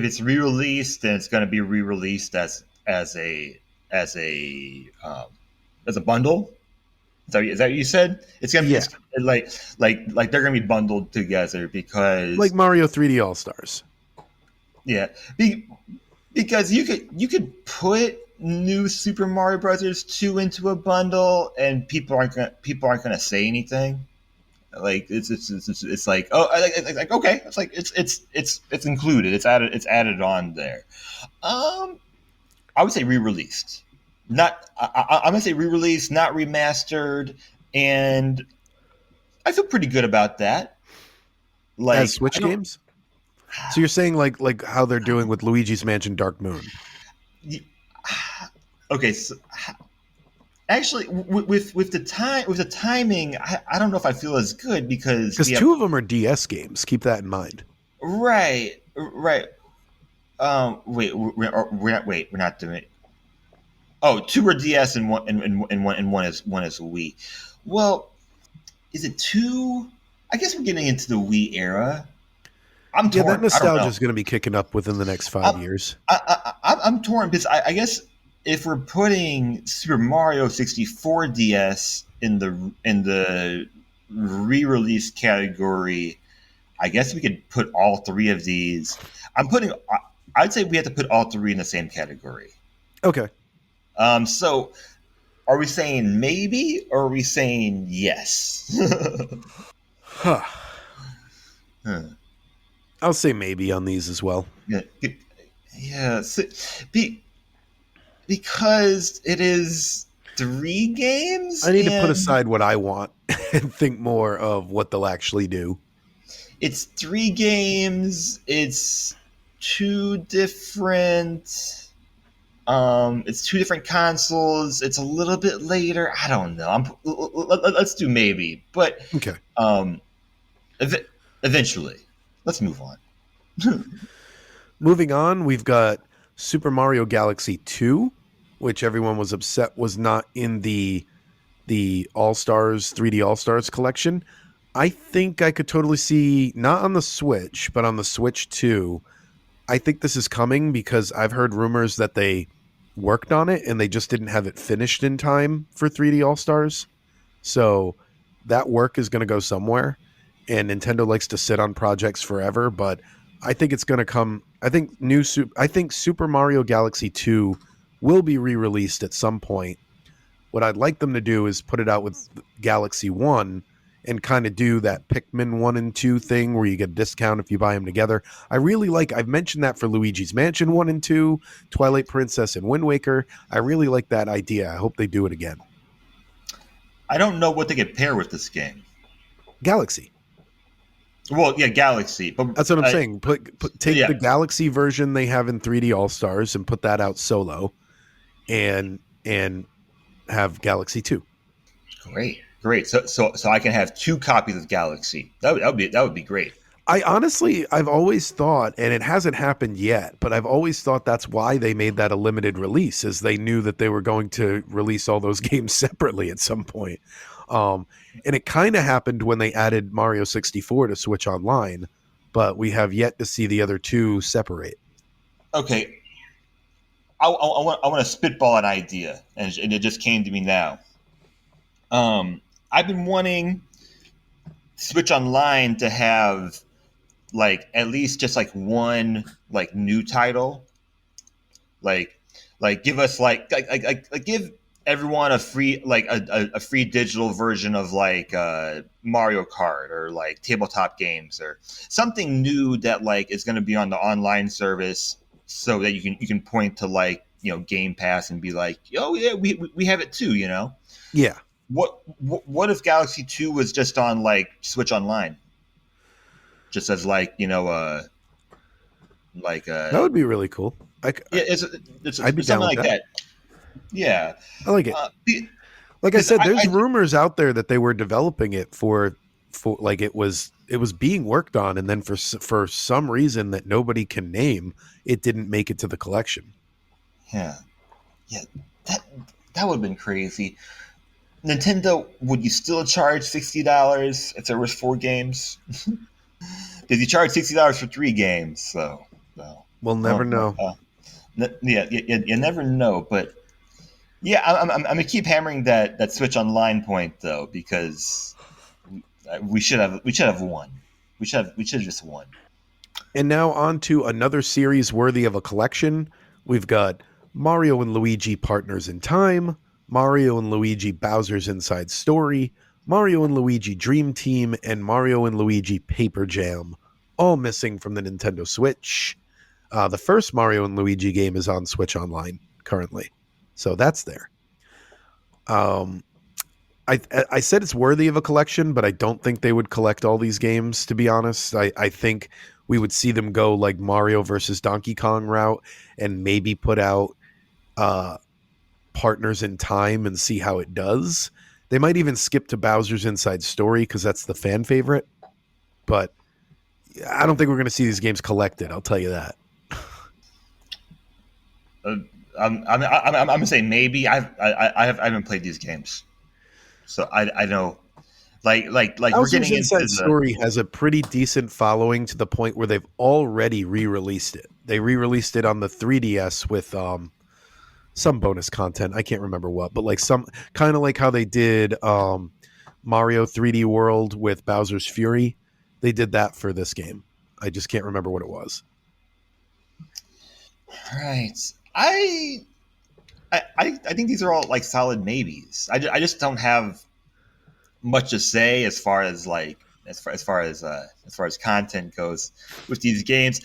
it's re-released, then it's going to be re-released as a um, as a bundle. Is that what you said? It's gonna be Yeah, it's like they're gonna be bundled together like because Mario 3D All Stars. yeah, because you could put new Super Mario Brothers 2 into a bundle and people aren't gonna say anything. Like it's like oh like okay it's like it's included it's added on there. Um, I would say re-released, not I'm gonna say re-released, not remastered, and I feel pretty good about that. As Like I Switch don't. games. So you're saying like how they're doing with Luigi's Mansion Dark Moon? Okay, so actually, with the timing, I don't know if I feel as good because Because we have 2 of them are DS games. Keep that in mind. right. Wait, we're not doing. Oh, two are DS and one is Wii. Well, is it two? I guess we're getting into the Wii era. I'm Yeah, that torn. I don't nostalgia know. is going to be kicking up within the next 5 I'm years. I'm torn because I guess if we're putting Super Mario 64 DS in the re-release category, I guess we could put all three of these. I'd say we have to put all three in the same category. Okay. So are we saying maybe or are we saying yes? Huh. Huh. I'll say maybe on these as well. Yeah, yeah. Be, because it is three games I need to put and aside what I want and think more of what they'll actually do. it's three games. It's two different consoles. It's a little bit later. I don't know. Let's do maybe, but Okay. um, eventually, let's move on. Moving on, we've got Super Mario Galaxy 2, which everyone was upset was not in the All Stars 3D All Stars collection. I think I could totally see not on the Switch, but on the Switch 2. I think this is coming because I've heard rumors that they worked on it and they just didn't have it finished in time for 3D All Stars. So that work is going to go somewhere. And Nintendo likes to sit on projects forever, but I think it's going to come. I think Super Mario Galaxy 2 will be re-released at some point. What I'd like them to do is put it out with Galaxy 1 and kind of do that Pikmin 1 and 2 thing where you get a discount if you buy them together. I've mentioned that for Luigi's Mansion 1 and 2, Twilight Princess, and Wind Waker. I really like that idea. I hope they do it again. I don't know what they could pair with this game. Galaxy. Well, yeah, Galaxy. But that's what I'm saying. Take yeah. the Galaxy version they have in 3D All Stars and put that out solo, and have Galaxy 2. Great. So I can have 2 copies of Galaxy. That would be great. I've always thought, and it hasn't happened yet, but I've always thought that's why they made that a limited release, is they knew that they were going to release all those games separately at some point. And it kind of happened when they added Mario 64 to Switch Online, but we have yet to see the other 2 separate. Okay. I want to spitball an idea, and it just came to me now. I've been wanting Switch Online to have like at least just like one like new title, like give us like give everyone a free like a free digital version of like Mario Kart or like tabletop games or something new that like is going to be on the online service, so that you can point to like, you know, Game Pass and be like, oh yeah, we have it too, you know. Yeah. What if Galaxy 2 was just on like Switch Online, just as like, you know, that would be really cool. It's I'd be something down with like that. Yeah, I like it. Like I said, there's rumors out there that they were developing it for like it was being worked on, and then for some reason that nobody can name, it didn't make it to the collection. Yeah, that would have been crazy. Nintendo, would you still charge $60 if there was 4 games? Because you charge $60 for 3 games, so we'll never know. You never know. But yeah, I'm gonna keep hammering that Switch Online point though, because we should have won. We should have just won. And now on to another series worthy of a collection. We've got Mario and Luigi Partners in Time, Mario and Luigi Bowser's Inside Story, Mario and Luigi Dream Team, and Mario and Luigi Paper Jam, all missing from the Nintendo Switch. The first Mario and Luigi game is on Switch Online currently, so that's there. I said it's worthy of a collection, but I don't think they would collect all these games, to be honest. I think we would see them go like Mario versus Donkey Kong route and maybe put out Partners in Time and see how it does. They might even skip to Bowser's Inside Story because that's the fan favorite. But I don't think we're going to see these games collected. I'll tell you that. I'm gonna say maybe. I haven't played these games, so I know. Like Bowser's we're getting Inside Story has a pretty decent following to the point where they've already re-released it. They re-released it on the 3DS with some bonus content. I can't remember what, but like some kind of like how they did Mario 3D World with Bowser's Fury. They did that for this game. I just can't remember what it was. Right. I think these are all like solid maybes. I just don't have much to say as far as like as far as content goes with these games.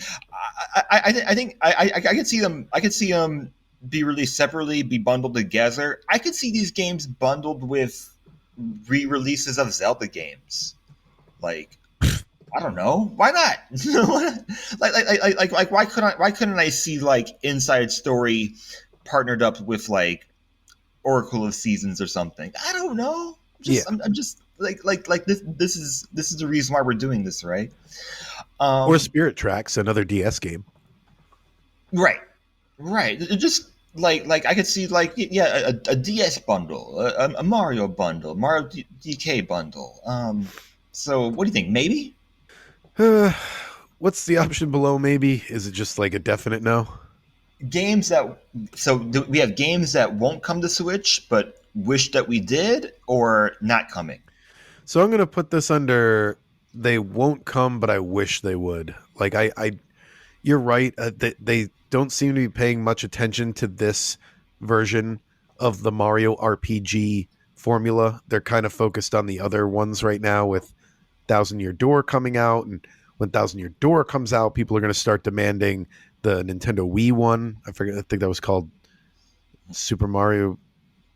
I think I could see them. I could see them be released separately, be bundled together. I could see these games bundled with re-releases of Zelda games. Like, I don't know, why not? like why couldn't I see like Inside Story partnered up with like Oracle of Seasons or something? I don't know. I'm just like this is the reason why we're doing this, right? Or Spirit Tracks, another DS game. Right. It just like I could see like a DS bundle, a Mario bundle, Mario DK bundle. So what do you think? Maybe. What's the option below? Maybe is it just like a definite no? games that we have games that won't come to Switch, but wish that we did, or not coming. So I'm going to put this under they won't come, but I wish they would. Like you're right. They don't seem to be paying much attention to this version of the Mario RPG formula. They're kind of focused on the other ones right now with Thousand Year Door coming out. And when Thousand Year Door comes out, people are going to start demanding the Nintendo Wii one. I forget. I think that was called Super Mario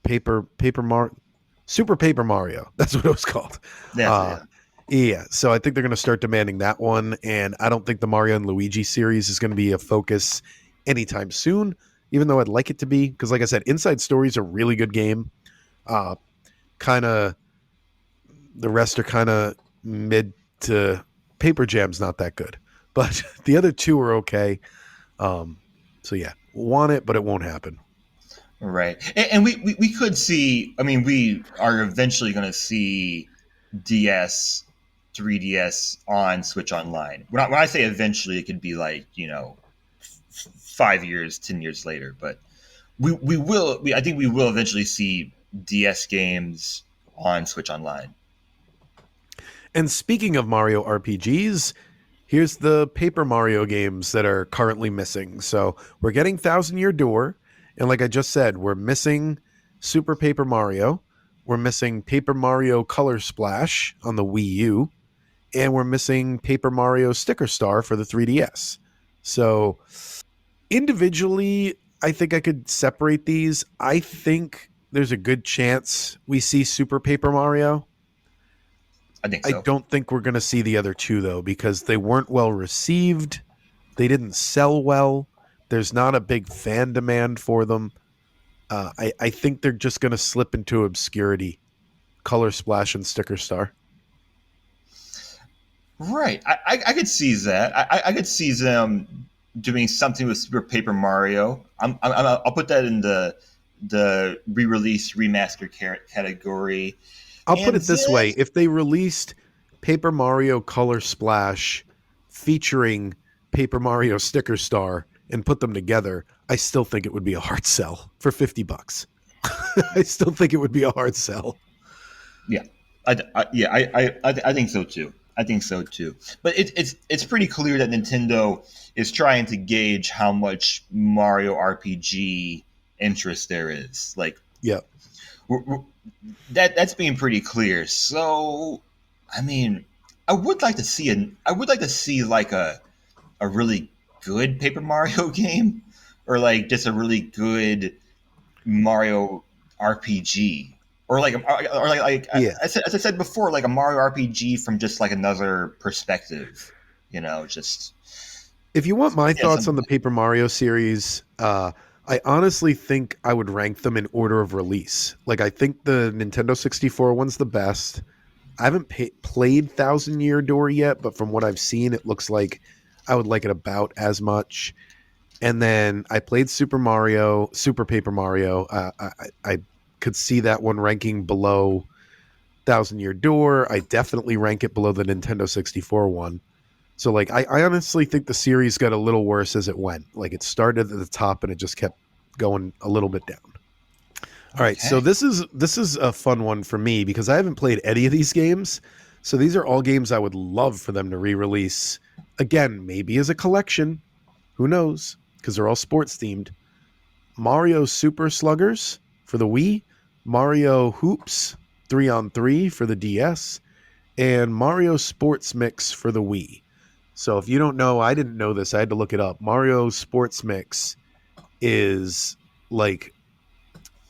Paper Mario Super Paper Mario. That's what it was called. Uh, Yeah. yeah, so I think they're going to start demanding that one, and I don't think the Mario and Luigi series is going to be a focus anytime soon. Even though I'd like it to be, because like I said, Inside Story is a really good game. Uh, kind of the rest are kind of mid to Paper Jam's not that good, but the other two are okay. So yeah, want it, but it won't happen. Right. And we could see, I mean, we are eventually going to see DS, 3DS on Switch Online. When I say eventually, it could be like, 5 years, 10 years later. But I think we will eventually see DS games on Switch Online. And speaking of Mario RPGs, here's the Paper Mario games that are currently missing. So we're getting Thousand Year Door, and like I just said, we're missing Super Paper Mario. We're missing Paper Mario Color Splash on the Wii U, and we're missing Paper Mario Sticker Star for the 3DS. So individually, I think I could separate these. I think there's a good chance we see Super Paper Mario. I think I so. don't think we're going to see the other two, though, because they weren't well received. They didn't sell well. There's not a big fan demand for them. I think they're just going to slip into obscurity. Color Splash and Sticker Star. Right. I could see that. I could see them doing something with Super Paper Mario. I'll put that in the re-release remaster category. I'll put And it this then way: if they released Paper Mario Color Splash featuring Paper Mario Sticker Star and put them together, I still think it would be a hard sell for $50. I still think it would be a hard sell. yeah, I think so too. I think so too. But it's pretty clear that Nintendo is trying to gauge how much Mario RPG interest there is. Like, Yeah. we're, that's being pretty clear. So, I mean, I would like to see like a really good Paper Mario game, or like just a really good Mario RPG, or Yeah. as I said before, like a Mario RPG from just like another perspective. Just If you want my thoughts something. on the Paper Mario series, I honestly think I would rank them in order of release. Like, I think the Nintendo 64 one's the best. I haven't played Thousand Year Door yet, but from what I've seen, it looks like I would like it about as much. And then I played Super Paper Mario. I could see that one ranking below Thousand Year Door. I definitely rank it below the Nintendo 64 one. So, like, I honestly think the series got a little worse as it went. Like, it started at the top and it just kept going a little bit down. All right, so Okay. this is a fun one for me because I haven't played any of these games. So these are all games I would love for them to re-release again, maybe as a collection. Who knows? Because they're all sports themed. Mario Super Sluggers for the Wii, Mario Hoops 3 on 3 for the DS, and Mario Sports Mix for the Wii. So if you don't know, I didn't know this. I had to look it up. Mario Sports Mix is like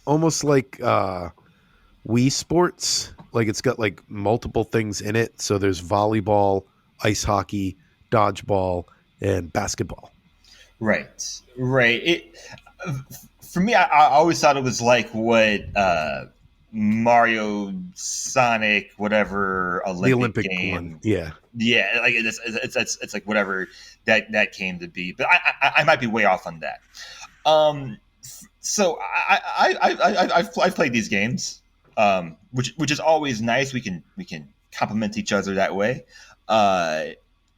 almost like Wii Sports. Like it's got like multiple things in it. So there's volleyball, ice hockey, dodgeball, and basketball. Right. It For me, I always thought it was like what Mario, Sonic, whatever The Olympic Olympic one. game. Yeah. Yeah, like it's like whatever that came to be. But I might be way off on that. So I've played these games, which is always nice. We can complement each other that way. Uh,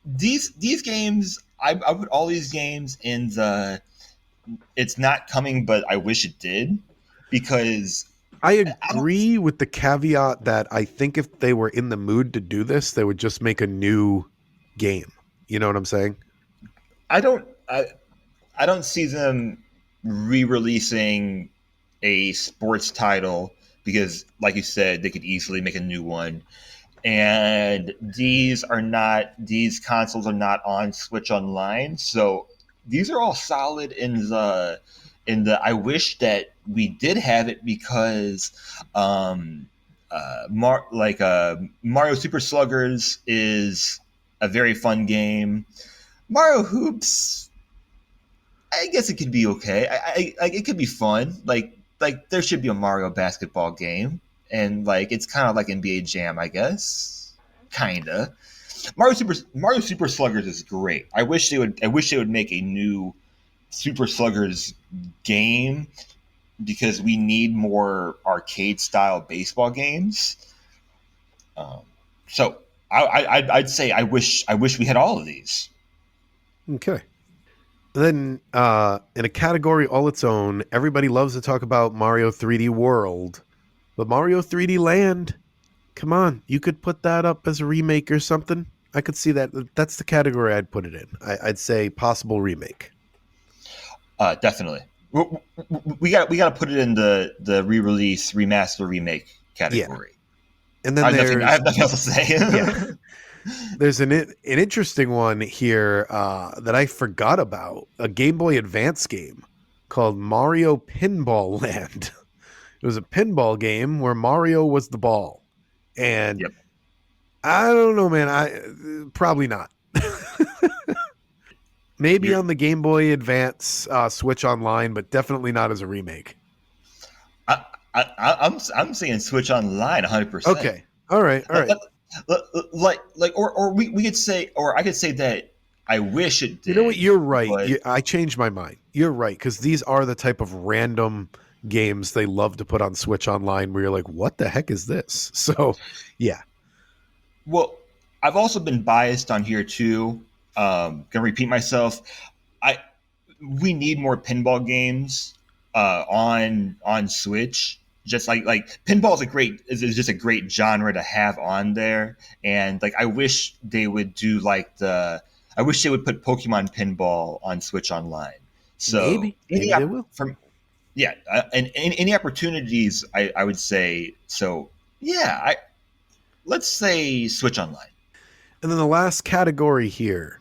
these games, I put all these games in the it's not coming, but I wish it did because I I don't agree with the caveat that I think if they were in the mood to do this, they would just make a new game. You know what I'm saying? I don't I don't see them re-releasing a sports title because, like you said, they could easily make a new one. And these consoles are not on Switch Online, so these are all solid in the. I wish that we did have it because Mario Super Sluggers is a very fun game. Mario Hoops, I guess it could be okay. It could be fun. Like there should be a Mario basketball game, and like it's kind of like NBA Jam, I guess. Kinda. Mario Super Sluggers is great. I wish they would make a new Super Sluggers game because we need more arcade style baseball games. Um, so I'd say I wish we had all of these. Okay. Then, in a category all its own, everybody loves to talk about Mario 3D World, but Mario 3D Land, come on, you could put that up as a remake or something. I could see that. That's the category I'd put it in. I'd say possible remake. Definitely. We got to put it in the re-release, remaster, remake Yeah. category. And then I there's have nothing else to say. yeah, there's an interesting one here that I forgot about. A Game Boy Advance game called Mario Pinball Land. It was a pinball game where Mario was the ball, and Yep. I don't know, man. I probably not. Maybe You're, on the Game Boy Advance Switch Online, but definitely not as a remake. I'm saying Switch Online 100%. Okay. All right. All right. Or we could say, or I could say that I wish it You know what? did, You're right. but I changed my mind. You're right, because these are the type of random games they love to put on Switch Online where you're like, what the heck is this? So, yeah. well, I've also been biased on here too. Gonna repeat myself. I We need more pinball games on Switch. Just like pinball is just a great genre to have on there, and like I wish they would put Pokemon Pinball on Switch Online. So Maybe. Maybe they will. from yeah, and any opportunities I would say so. Yeah, I let's say Switch Online. And then the last category here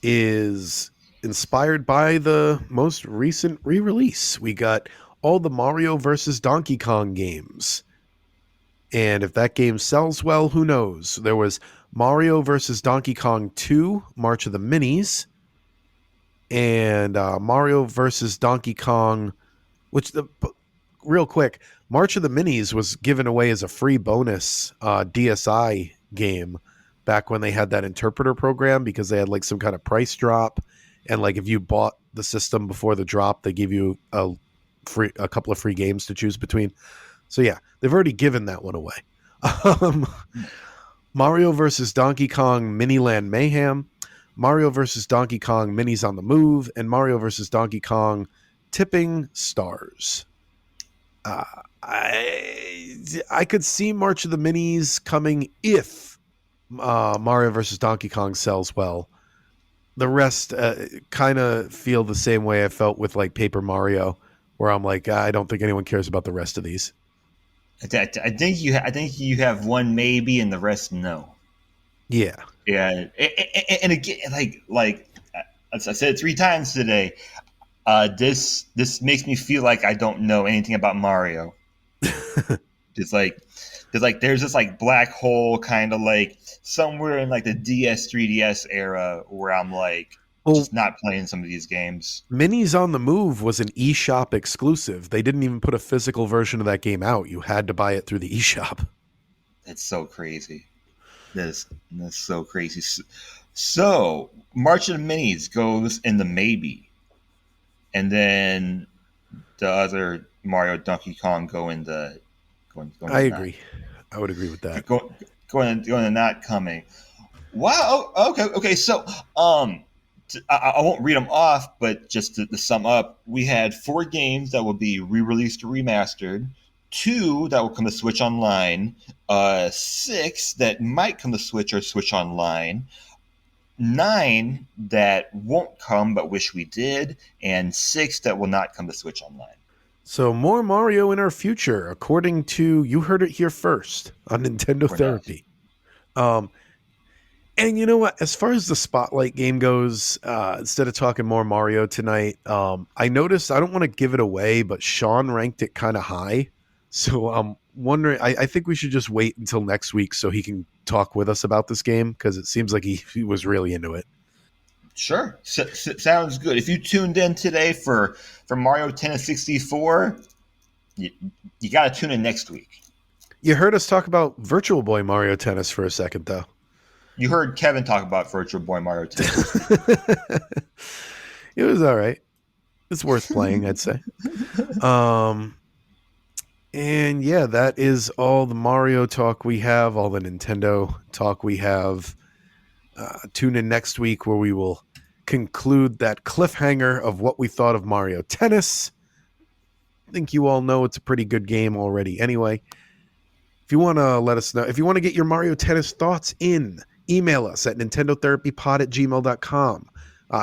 is inspired by the most recent re release. We got all the Mario versus Donkey Kong games. And if that game sells well, who knows? There was Mario versus Donkey Kong 2, March of the Minis, and Mario versus Donkey Kong, which real quick, March of the Minis was given away as a free bonus DSi game back when they had that interpreter program because they had like some kind of price drop, and like if you bought the system before the drop, they give you a couple of free games to choose between. So yeah, they've already given that one away. Um, Mario versus Donkey Kong Miniland Mayhem, Mario versus Donkey Kong Minis on the Move, and Mario versus Donkey Kong Tipping Stars. Uh, I could see March of the Minis coming if Mario versus Donkey Kong sells well. The rest kind of feel the same way I felt with like Paper Mario, where I'm like, I don't think anyone cares about the rest of these. I think you have one maybe and the rest no. Yeah, Yeah, and again, as I said 3 times today, this makes me feel like I don't know anything about Mario. Just like there's this like black hole kind of like somewhere in like the DS 3DS era where I'm like well, just not playing some of these games. Minis on the Move was an eShop exclusive. They didn't even put a physical version of that game out. You had to buy it through the eShop. That's so crazy. That's so crazy. So March of the Minis goes in the maybe, and then the other Mario Donkey Kong go in the going I in not agree. I would agree with that. going in not coming. Wow. Okay. So um I won't read them off, but just to sum up, we had 4 games that will be re-released or remastered, 2 that will come to Switch Online, 6 that might come to Switch or Switch Online, 9 that won't come but wish we did, and 6 that will not come to Switch Online. So more Mario in our future, according to, you heard it here first on Nintendo We're not. Therapy. And you know what? As far as the Spotlight game goes, instead of talking more Mario tonight, I noticed, I don't want to give it away, but Sean ranked it kind of high. So I'm wondering, I think we should just wait until next week so he can talk with us about this game, because it seems like he was really into it. Sure, sounds good. If you tuned in today for Mario Tennis 64, you got to tune in next week. You heard us talk about Virtual Boy Mario Tennis for a second, though. You heard Kevin talk about Virtual Boy Mario Tennis. It was all right. It's worth playing, I'd say. And yeah, that is all the Mario talk we have, all the Nintendo talk we have. Tune in next week where we will conclude that cliffhanger of what we thought of Mario Tennis. I think you all know it's a pretty good game already anyway. If you want to let us know, if you want to get your Mario Tennis thoughts in, email us at nintendotherapypod@gmail.com.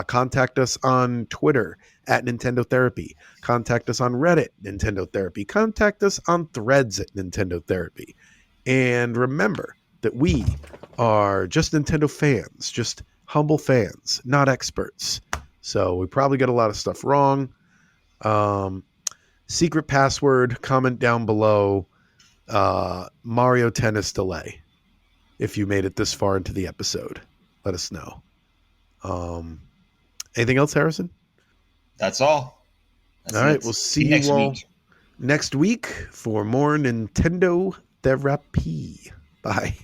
Contact us on Twitter at Nintendo Therapy. Contact us on Reddit, Nintendo Therapy. Contact us on Threads at Nintendo Therapy. And remember that we are just Nintendo fans, just humble fans, not experts. So we probably got a lot of stuff wrong. Secret password, comment down below. Mario Tennis delay. If you made it this far into the episode, let us know. Anything else, Harrison? That's all. All right, we'll see you next all week. next week for more Nintendo Therapy. Bye.